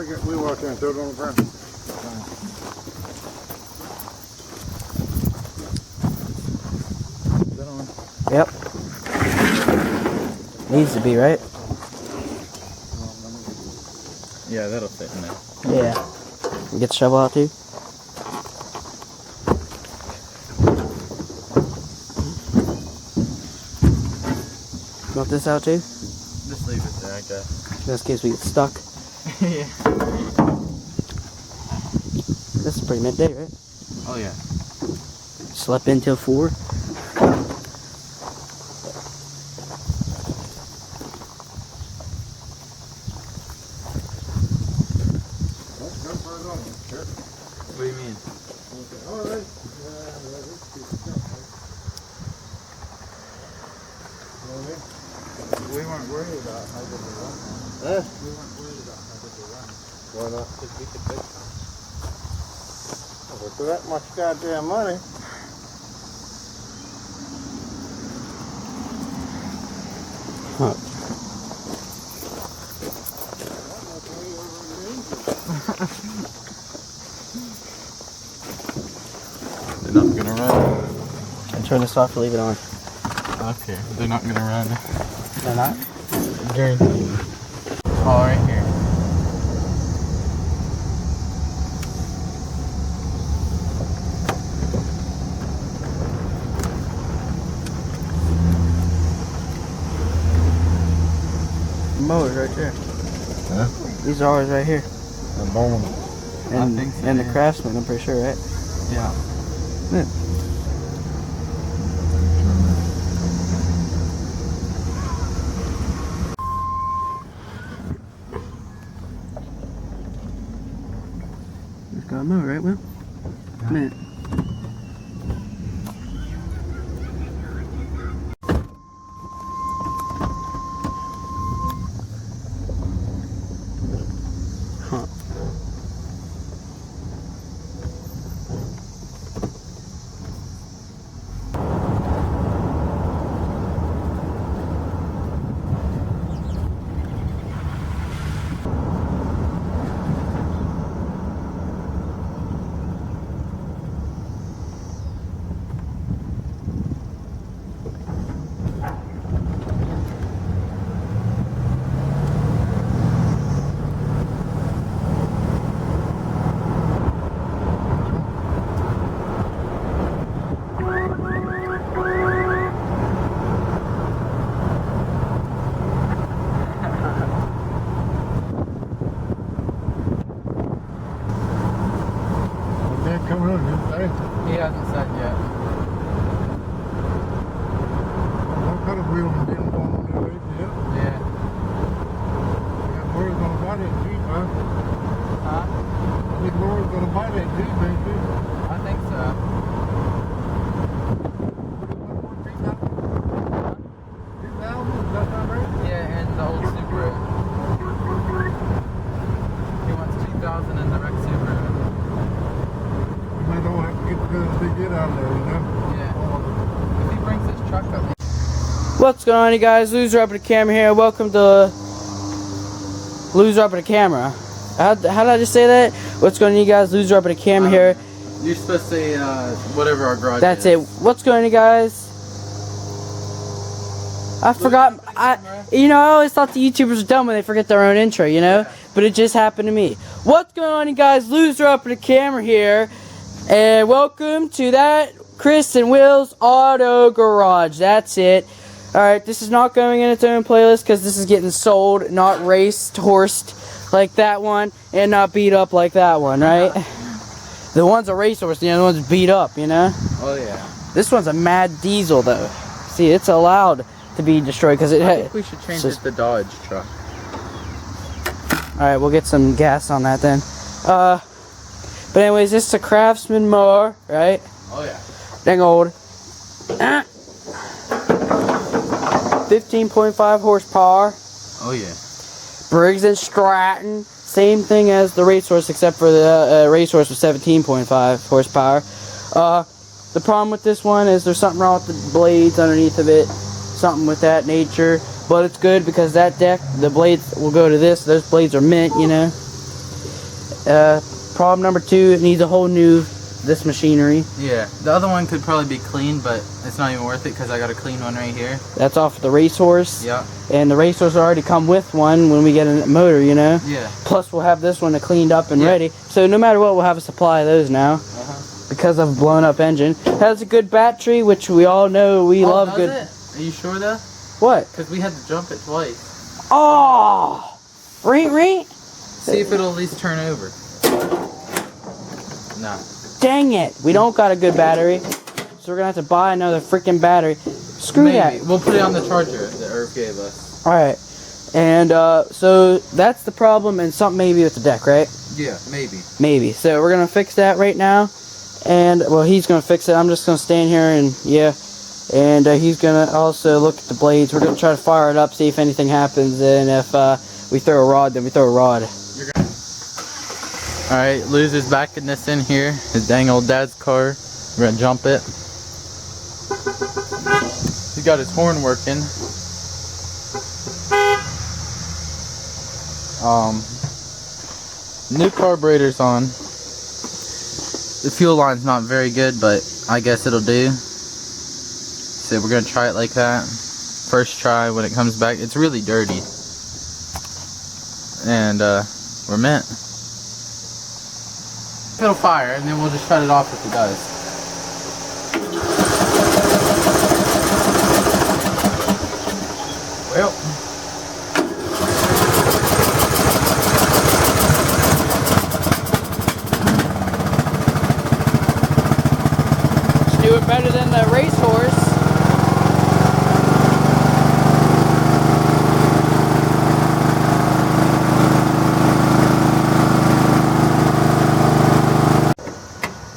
We walk in and throw it on the ground. Is that on? Yep. Needs to be, right? Yeah, that'll fit in there. Yeah. Get the shovel out too. Want this out too? Just leave it there, I guess. Just in case we get stuck. Yeah. This is pretty midday, right? Oh yeah. Slept in till 4. What do you mean? Alright. We weren't worried about how good they run. We weren't worried about how good they run. Why not? Because we could fix them. Well, for that much goddamn money. Huh. They're not gonna run. And turn this off or leave it on. Okay, they're not gonna run. They're not? Guaranteed. Oh, right here. Mowers right there. Huh? These are ours right here. The bone. And, I think so, and yeah. the Craftsman, I'm pretty sure, right? Yeah. Yeah. Just got a mower, right, Will? Yeah. Man. Huh. Coming on, didn't they? He hasn't said yet. What kind of wheel did you want to do it yet? Yeah. Yeah, Laura's gonna buy that Jeep, huh? Huh? I think Laura's gonna buy that Jeep, ain't she? I think so. 2000, is that not right? Yeah, and the old Subaru. He wants 2000 in the wreck Subaru. I don't have to get the big get out of there, you know? Yeah. If he brings his truck up. What's going on, you guys? Loser Up at the Camera here. Welcome to Loser Up at the Camera. How did I just say that? What's going on, you guys? Loser Up at the Camera here. You're supposed to say whatever our garage That's is. it. What's going on, you guys? I forgot. You know, I always thought the YouTubers were dumb when they forget their own intro, you know? But it just happened to me. What's going on, you guys? Loser Up at the Camera here. And welcome to that Chris and Will's Auto Garage. That's it. Alright, this is not going in its own playlist because this is getting sold, not raced, horsed like that one, and not beat up like that one, right? The one's a racehorse, the other one's beat up, you know? Oh yeah. This one's a mad diesel, though. See, it's allowed to be destroyed because it I had. think we should change it to Dodge truck. Alright, we'll get some gas on that then. But anyways, this is a Craftsman mower, right? Oh yeah. Dang old. 15.5 horsepower. Oh yeah. Briggs and Stratton. Same thing as the racehorse, except for the racehorse was 17.5 horsepower. The problem with this one is there's something wrong with the blades underneath of it. Something with that nature. But it's good because that deck, the blades will go to this. Those blades are mint, you know. Problem number 2, it needs a whole new this machinery. Yeah, the other one could probably be clean, but it's not even worth it because I got a clean one right here. That's off the racehorse. Yeah. And the racehorse already come with one when we get a motor, you know? Yeah. Plus we'll have this one cleaned up and ready. So no matter what, we'll have a supply of those now. Because of a blown up engine. Has a good battery, which we all know we love good. It? Are you sure though? What? Because we had to jump it twice. Oh! Right? See if it'll at least turn over. No. Dang it! We don't got a good battery. So we're gonna have to buy another freaking battery. Screw that. We'll put it on the charger that Irv gave us. Alright. And so that's the problem, and something maybe with the deck, right? Yeah, maybe. Maybe. So we're gonna fix that right now. And well, he's gonna fix it. I'm just gonna stand here and and he's gonna also look at the blades. We're gonna try to fire it up, see if anything happens, and if we throw a rod, then we throw a rod. Alright, Loser's backing this in here. His dang old dad's car. We're gonna jump it. He's got his horn working. New carburetor's on. The fuel line's not very good, but I guess it'll do. So we're gonna try it like that. First try when it comes back. It's really dirty. And we're meant. It'll fire, and then we'll just shut it off if it does. Well. Let's do it better than the racehorse.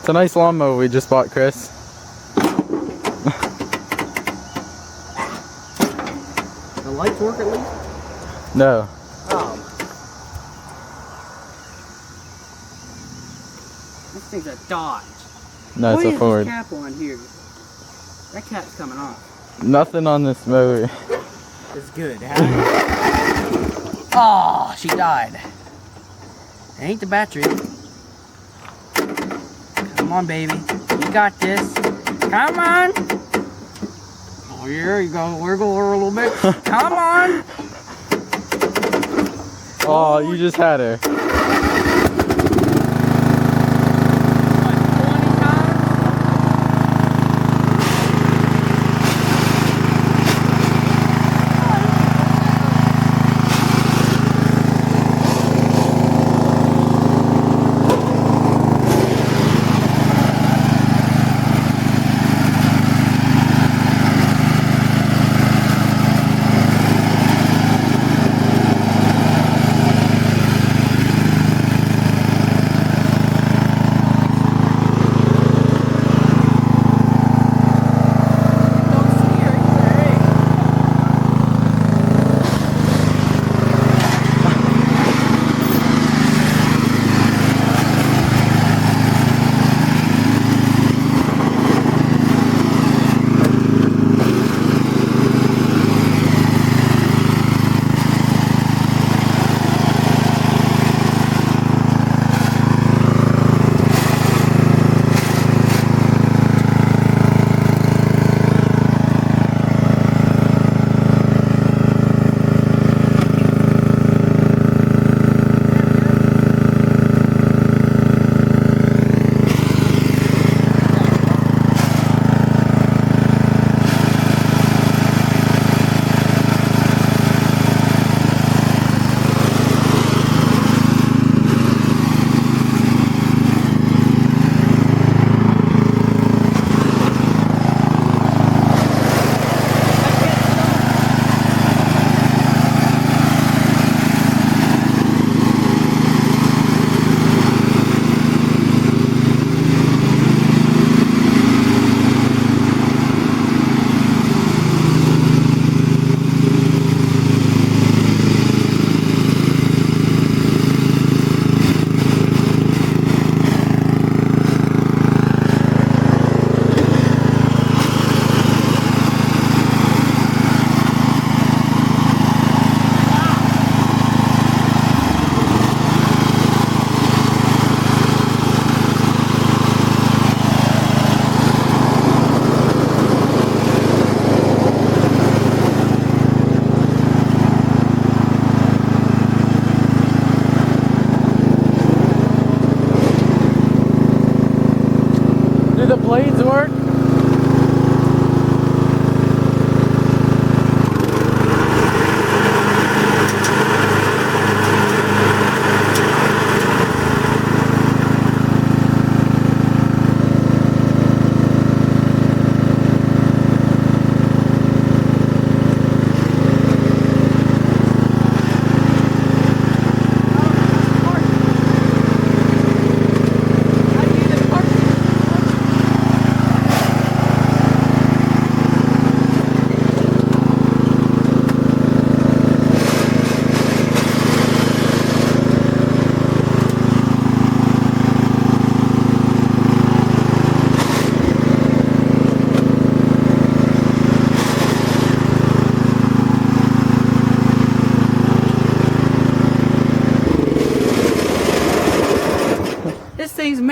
It's a nice lawnmower we just bought, Chris. The lights work at least? No. Oh. This thing's a Dodge. No, it's a Ford. Cap on here. That cap's coming off. Nothing on this mower. It's good, huh? Oh, she died. It ain't the battery. Come on, baby. You got this. Come on. Oh, here you go. Wiggle her a little bit. Come on. Oh, you just had her.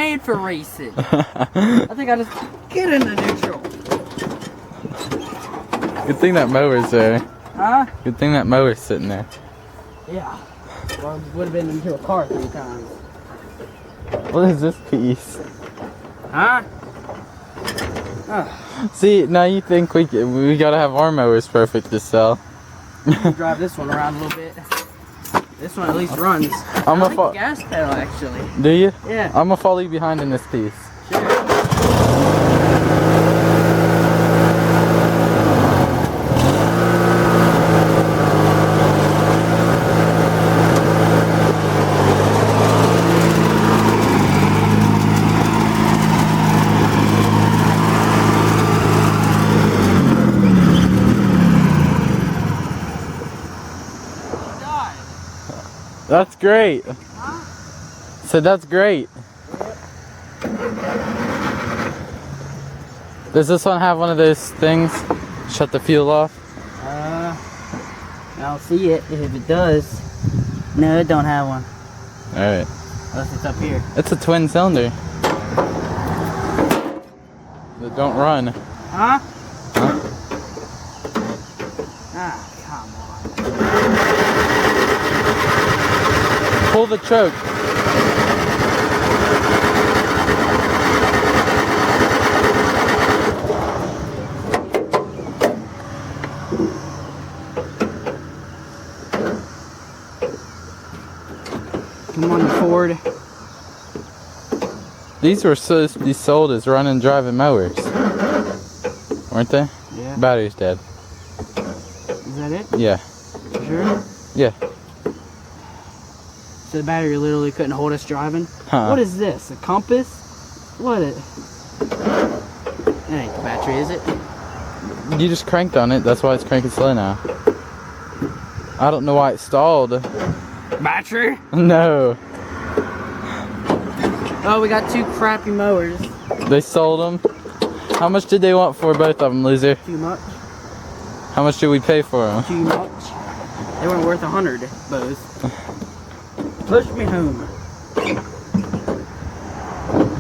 made for racing. I think I just get into neutral. Good thing that mower's there. Huh? Good thing that mower's sitting there. Yeah. Well, it would have been into a car 3 times. What is this piece? Huh? See, now you think we gotta have our mowers perfect to sell. Drive this one around a little bit. This one at least runs. I'm I a like the gas pedal actually. Do you? Yeah. I'm gonna follow you behind in this piece. Sure. That's great. Huh? So that's great. Does this one have one of those things? Shut the fuel off? I'll see it if it does. No, it don't have one. Alright. Unless it's up here. It's a twin cylinder. That don't run. Huh? Huh? Ah, come on. Pull the choke. Come on, Ford. These were supposed to be sold as run and driving mowers. Weren't they? Yeah. Battery's dead. Is that it? Yeah. For sure? Yeah. So the battery literally couldn't hold us driving? What is this? A compass? What it? That ain't the battery, is it? You just cranked on it, that's why it's cranking slow now. I don't know why it stalled. Battery? No. Oh, we got 2 crappy mowers. They sold them. How much did they want for both of them, loser? Too much. How much did we pay for them? Too much. They weren't worth 100, both. Push me home.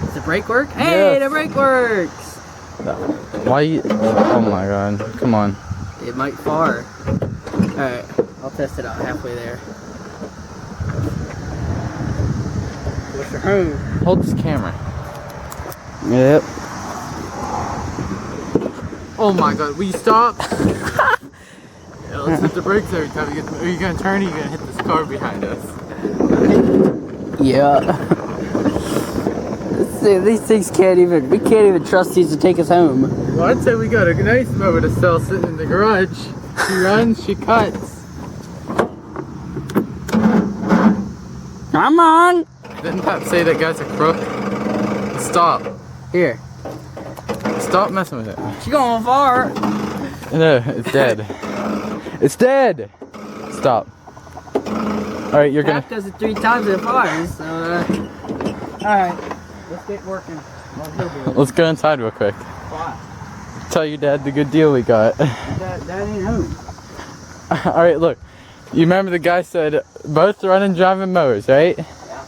Does the brake work? Hey, Yes. the brake works! Why you... Oh my god. Come on. It might far. Alright, I'll test it out halfway there. Push her home. Hold this camera. Yep. Oh my god, will you stop? Yeah, let's hit the brakes every time you get... Are you gonna turn or are you gonna hit this car behind us? Yeah. See, these things we can't even trust these to take us home. Well, I'd say we got a nice mower to sell sitting in the garage. She runs, she cuts. Come on! Didn't Pap say that guy's a crook? Stop. Here. Stop messing with it. She's going far. No, it's dead. It's dead! Stop. Alright, you're gonna... Pap does it 3 times and it fires, so alright. Let's get working. Well, he'll do it. Let's go inside real quick. Why? Tell your dad the good deal we got. That ain't home. Alright, look. You remember the guy said both run and driving mowers, right? Yeah.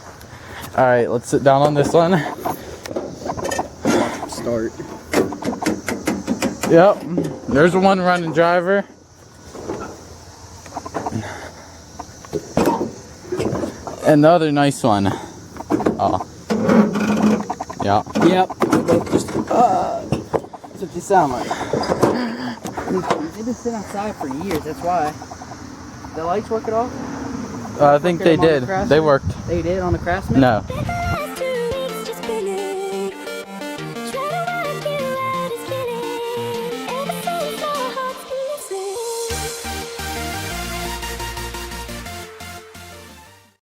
Alright, let's sit down on this one. Start. Yep. There's one running driver. And the other nice one. Oh. Yeah. Yep. Just, that's what they sound like. They've been sitting outside for years, that's why. The lights work at all? I think they did. They worked. They did on the Craftsman? No.